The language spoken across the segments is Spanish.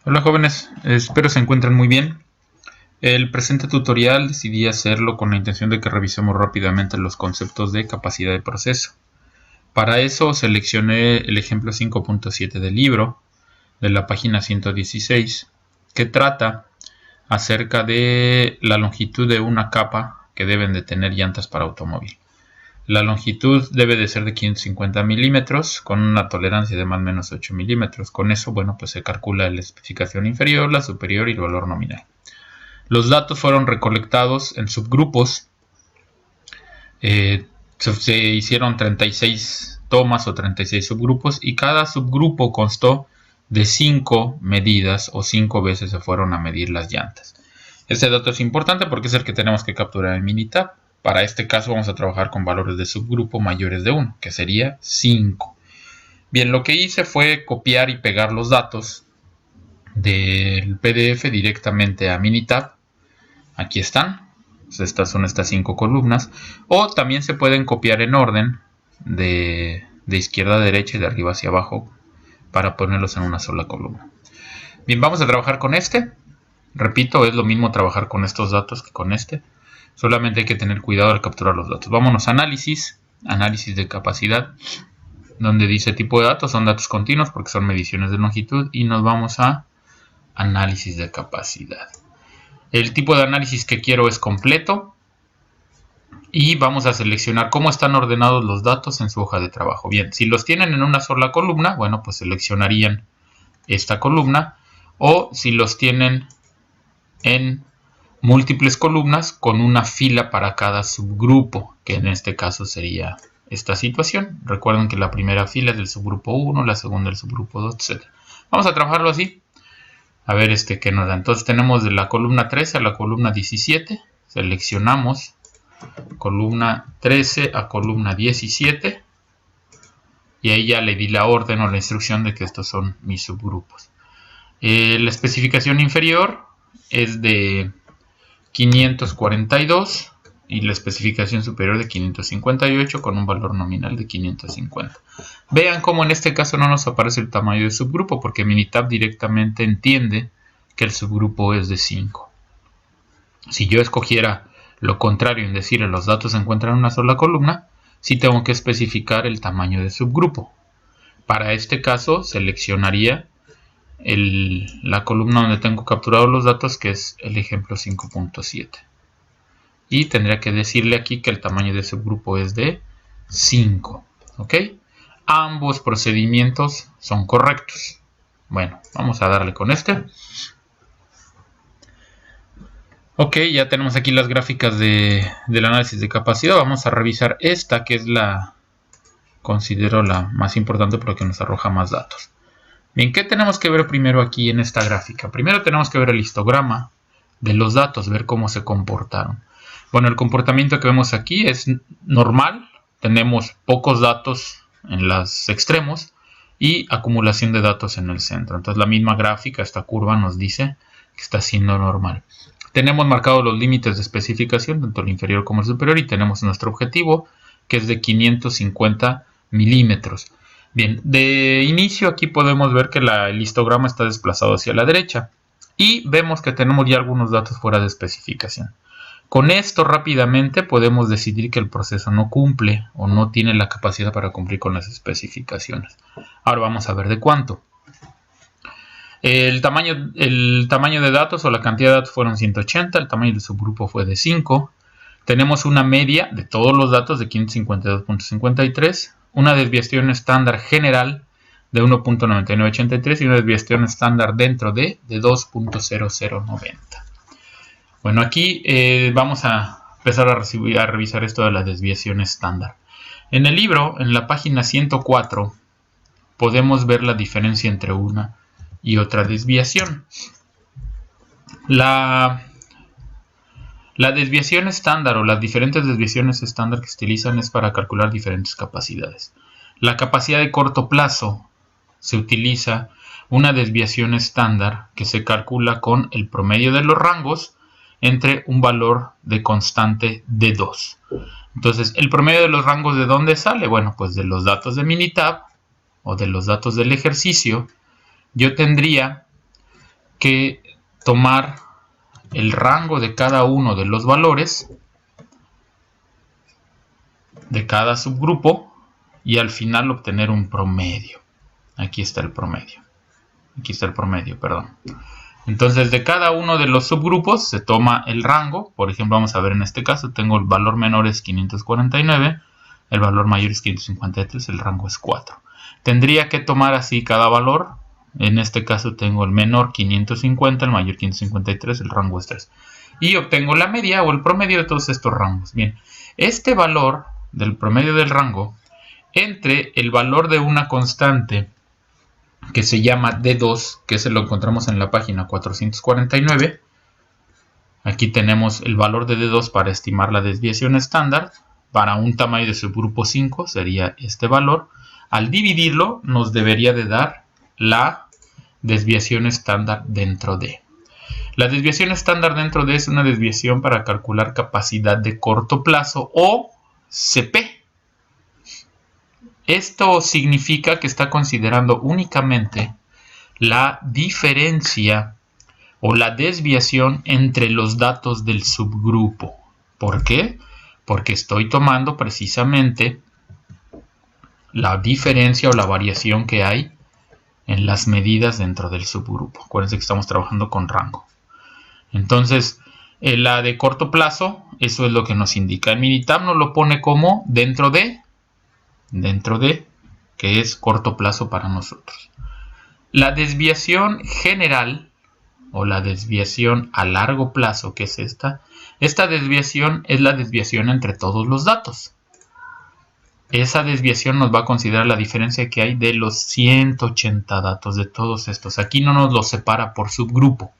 Hola jóvenes, espero se encuentren muy bien. El presente tutorial decidí hacerlo con la intención de que revisemos rápidamente los conceptos de capacidad de proceso. Para eso seleccioné el ejemplo 5.7 del libro, de la página 116, que trata acerca de la longitud de una capa que deben de tener llantas para automóvil. La longitud debe de ser de 550 milímetros con una tolerancia de más o menos 8 milímetros. Con eso, bueno, pues se calcula la especificación inferior, la superior y el valor nominal. Los datos fueron recolectados en subgrupos. Se hicieron 36 tomas o 36 subgrupos y cada subgrupo constó de 5 medidas o 5 veces se fueron a medir las llantas. Este dato es importante porque es el que tenemos que capturar en Minitab. Para este caso vamos a trabajar con valores de subgrupo mayores de 1, que sería 5. Bien, lo que hice fue copiar y pegar los datos del PDF directamente a Minitab. Aquí están. Estas son estas 5 columnas. O también se pueden copiar en orden de izquierda a derecha y de arriba hacia abajo para ponerlos en una sola columna. Bien, vamos a trabajar con este. Repito, es lo mismo trabajar con estos datos que con este. Solamente hay que tener cuidado al capturar los datos. Vámonos a análisis, análisis de capacidad, donde dice tipo de datos, son datos continuos porque son mediciones de longitud, y nos vamos a análisis de capacidad. El tipo de análisis que quiero es completo y vamos a seleccionar cómo están ordenados los datos en su hoja de trabajo. Bien, si los tienen en una sola columna, bueno, pues seleccionarían esta columna, o si los tienen en múltiples columnas con una fila para cada subgrupo, que en este caso sería esta situación. Recuerden que la primera fila es del subgrupo 1, la segunda del subgrupo 2, etc. Vamos a trabajarlo así. A ver qué nos da. Entonces tenemos de la columna 13 a la columna 17. Seleccionamos columna 13 a columna 17. Y ahí ya le di la orden o la instrucción de que estos son mis subgrupos. La especificación inferior es de 542 y la especificación superior de 558 con un valor nominal de 550. Vean cómo en este caso no nos aparece el tamaño del subgrupo porque Minitab directamente entiende que el subgrupo es de 5. Si yo escogiera lo contrario, en decir los datos se encuentran en una sola columna, sí tengo que especificar el tamaño del subgrupo. Para este caso seleccionaría la columna donde tengo capturados los datos, que es el ejemplo 5.7. Y tendría que decirle aquí que el tamaño de subgrupo es de 5. ¿Ok? Ambos procedimientos son correctos. Bueno, vamos a darle con este. Ok, ya tenemos aquí las gráficas del análisis de capacidad. Vamos a revisar esta, que es considero la más importante porque nos arroja más datos. Bien, ¿qué tenemos que ver primero aquí en esta gráfica? Primero tenemos que ver el histograma de los datos, ver cómo se comportaron. Bueno, el comportamiento que vemos aquí es normal. Tenemos pocos datos en los extremos y acumulación de datos en el centro. Entonces la misma gráfica, esta curva, nos dice que está siendo normal. Tenemos marcados los límites de especificación, tanto el inferior como el superior, y tenemos nuestro objetivo, que es de 550 milímetros. Bien, de inicio aquí podemos ver que el histograma está desplazado hacia la derecha y vemos que tenemos ya algunos datos fuera de especificación. Con esto rápidamente podemos decidir que el proceso no cumple o no tiene la capacidad para cumplir con las especificaciones. Ahora vamos a ver de cuánto. El tamaño de datos o la cantidad de datos fueron 180, el tamaño del subgrupo fue de 5. Tenemos una media de todos los datos de 552.53, una desviación estándar general de 1.9983 y una desviación estándar dentro de 2.0090. Bueno, aquí vamos a empezar a revisar esto de la desviación estándar. En el libro, en la página 104, podemos ver la diferencia entre una y otra desviación. La desviación estándar o las diferentes desviaciones estándar que se utilizan es para calcular diferentes capacidades. La capacidad de corto plazo se utiliza una desviación estándar que se calcula con el promedio de los rangos entre un valor de constante de 2. Entonces, ¿el promedio de los rangos de dónde sale? Bueno, pues de los datos de Minitab o de los datos del ejercicio. Yo tendría que tomar el rango de cada uno de los valores de cada subgrupo y al final obtener un promedio. Aquí está el promedio. Aquí está el promedio, perdón. Entonces, de cada uno de los subgrupos se toma el rango. Por ejemplo, vamos a ver en este caso, tengo el valor menor es 549, el valor mayor es 553, el rango es 4. Tendría que tomar así cada valor. En este caso tengo el menor 550, el mayor 553, el rango es 3. Y obtengo la media o el promedio de todos estos rangos. Bien, este valor del promedio del rango entre el valor de una constante que se llama D2, que se lo encontramos en la página 449. Aquí tenemos el valor de D2 para estimar la desviación estándar. Para un tamaño de subgrupo 5 sería este valor. Al dividirlo nos debería de dar la desviación estándar dentro de. La desviación estándar dentro de es una desviación para calcular capacidad de corto plazo o CP. Esto significa que está considerando únicamente la diferencia o la desviación entre los datos del subgrupo. ¿Por qué? Porque estoy tomando precisamente la diferencia o la variación que hay en las medidas dentro del subgrupo. Acuérdense que estamos trabajando con rango. Entonces, la de corto plazo, eso es lo que nos indica. El Minitab nos lo pone como dentro de, que es corto plazo para nosotros. La desviación general o la desviación a largo plazo, que es esta desviación es la desviación entre todos los datos. Esa desviación nos va a considerar la diferencia que hay de los 180 datos de todos estos. Aquí no nos los separa por subgrupo.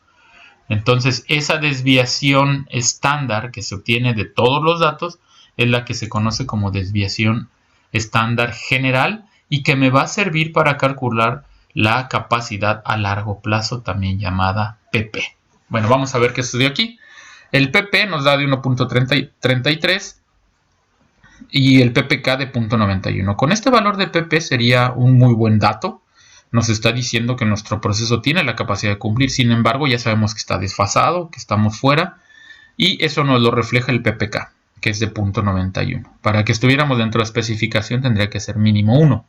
Entonces, esa desviación estándar que se obtiene de todos los datos es la que se conoce como desviación estándar general y que me va a servir para calcular la capacidad a largo plazo, también llamada PP. Bueno, vamos a ver qué estudió aquí. El PP nos da de 1.33 y el PPK de 0.91. Con este valor de PP sería un muy buen dato. Nos está diciendo que nuestro proceso tiene la capacidad de cumplir. Sin embargo, ya sabemos que está desfasado, que estamos fuera. Y eso nos lo refleja el PPK, que es de 0.91. Para que estuviéramos dentro de la especificación tendría que ser mínimo 1.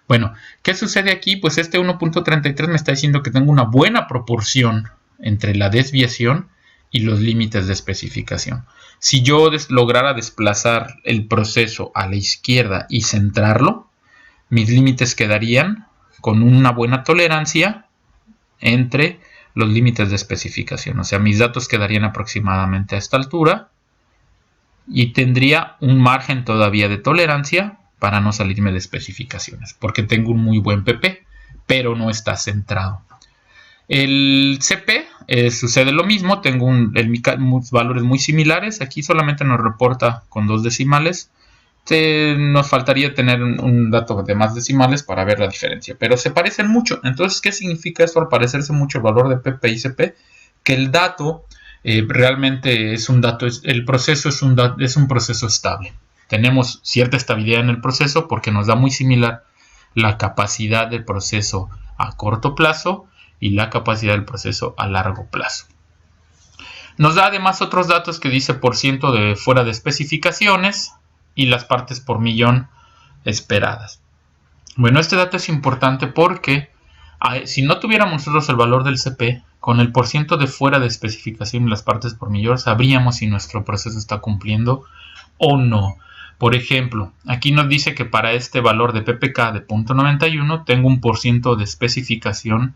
Bueno, ¿qué sucede aquí? Pues este 1.33 me está diciendo que tengo una buena proporción entre la desviación y los límites de especificación. Si yo lograra desplazar el proceso a la izquierda y centrarlo, mis límites quedarían con una buena tolerancia entre los límites de especificación. O sea, mis datos quedarían aproximadamente a esta altura y tendría un margen todavía de tolerancia para no salirme de especificaciones, porque tengo un muy buen PP, pero no está centrado. El CP sucede lo mismo, tengo valores muy similares. Aquí solamente nos reporta con 2 decimales. Nos faltaría tener un dato de más decimales para ver la diferencia, pero se parecen mucho. Entonces, ¿qué significa esto al parecerse mucho el valor de PP y CP? Que el dato realmente es un dato, el proceso es un proceso estable. Tenemos cierta estabilidad en el proceso porque nos da muy similar la capacidad del proceso a corto plazo y la capacidad del proceso a largo plazo. Nos da además otros datos que dice % de fuera de especificaciones y las partes por millón esperadas. Bueno, este dato es importante porque si no tuviéramos nosotros el valor del CP, con el % de fuera de especificación y las partes por millón, sabríamos si nuestro proceso está cumpliendo o no. Por ejemplo, aquí nos dice que para este valor de PPK de 0.91 tengo un % de especificación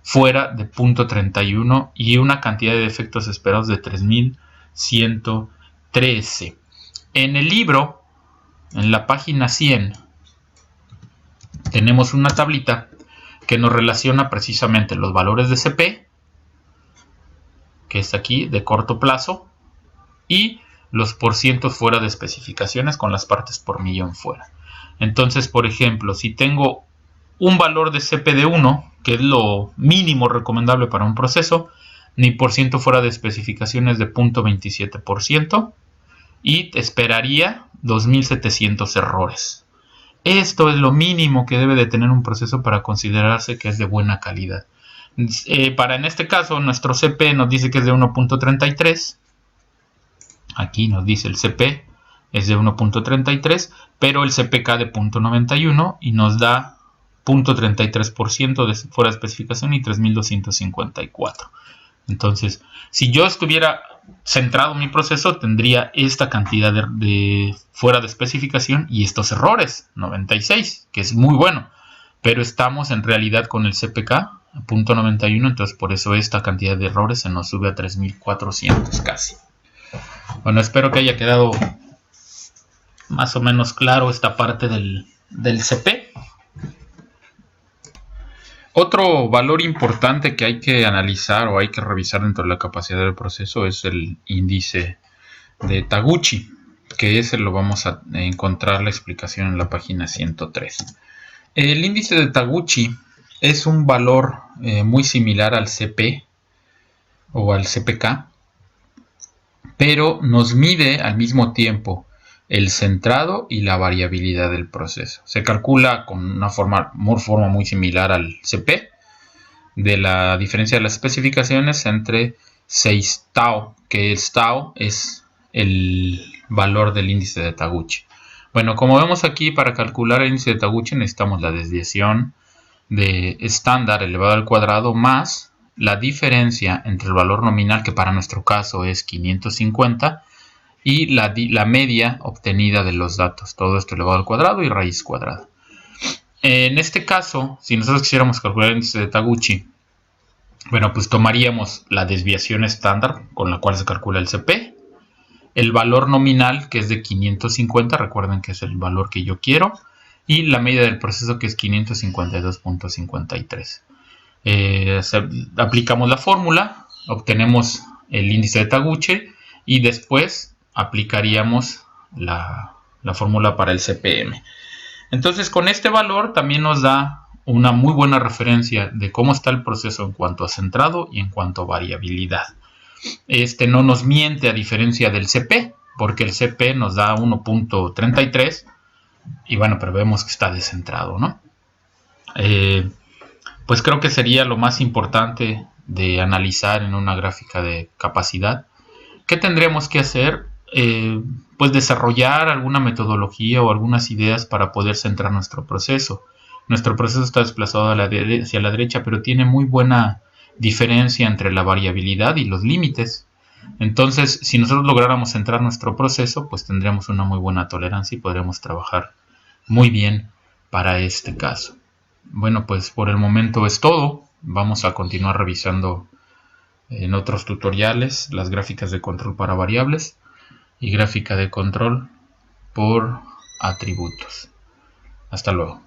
fuera de 0.31 y una cantidad de defectos esperados de 3113. En el libro, en la página 100, tenemos una tablita que nos relaciona precisamente los valores de CP, que está aquí, de corto plazo, y los % fuera de especificaciones con las partes por millón fuera. Entonces, por ejemplo, si tengo un valor de CP de 1, que es lo mínimo recomendable para un proceso, mi % fuera de especificaciones de 0.27% y esperaría 2700 errores. Esto es lo mínimo que debe de tener un proceso para considerarse que es de buena calidad. Para en este caso, nuestro CP nos dice que es de 1.33. Aquí nos dice el CP es de 1.33, pero el CPK de 0.91 y nos da 0.33% de fuera de especificación y 3.254. Entonces, si yo estuviera centrado en mi proceso, tendría esta cantidad de fuera de especificación y estos errores, 96, que es muy bueno. Pero estamos en realidad con el CPK, 0.91, entonces por eso esta cantidad de errores se nos sube a 3.400 casi. Bueno, espero que haya quedado más o menos claro esta parte del CP. Otro valor importante que hay que analizar o hay que revisar dentro de la capacidad del proceso es el índice de Taguchi, que ese lo vamos a encontrar la explicación en la página 103. El índice de Taguchi es un valor muy similar al CP o al CPK, pero nos mide al mismo tiempo el centrado y la variabilidad del proceso. Se calcula con una forma muy similar al CP, de la diferencia de las especificaciones entre 6 tau, que el tau es el valor del índice de Taguchi. Bueno, como vemos aquí, para calcular el índice de Taguchi necesitamos la desviación de estándar elevado al cuadrado más la diferencia entre el valor nominal, que para nuestro caso es 550, y la media obtenida de los datos. Todo esto elevado al cuadrado y raíz cuadrada. En este caso, si nosotros quisiéramos calcular el índice de Taguchi, bueno, pues tomaríamos la desviación estándar con la cual se calcula el CP, el valor nominal, que es de 550, recuerden que es el valor que yo quiero, y la media del proceso, que es 552.53. Aplicamos la fórmula, obtenemos el índice de Taguchi y después aplicaríamos la fórmula para el CPM. Entonces, con este valor también nos da una muy buena referencia de cómo está el proceso en cuanto a centrado y en cuanto a variabilidad. Este no nos miente a diferencia del CP, porque el CP nos da 1.33 y bueno, pero vemos que está descentrado, ¿no? Pues creo que sería lo más importante de analizar en una gráfica de capacidad. ¿Qué tendríamos que hacer? Pues desarrollar alguna metodología o algunas ideas para poder centrar nuestro proceso. Nuestro proceso está desplazado hacia la derecha, pero tiene muy buena diferencia entre la variabilidad y los límites. Entonces, si nosotros lográramos centrar nuestro proceso, pues tendríamos una muy buena tolerancia y podríamos trabajar muy bien para este caso. Bueno, pues por el momento es todo. Vamos a continuar revisando en otros tutoriales las gráficas de control para variables y gráfica de control por atributos. Hasta luego.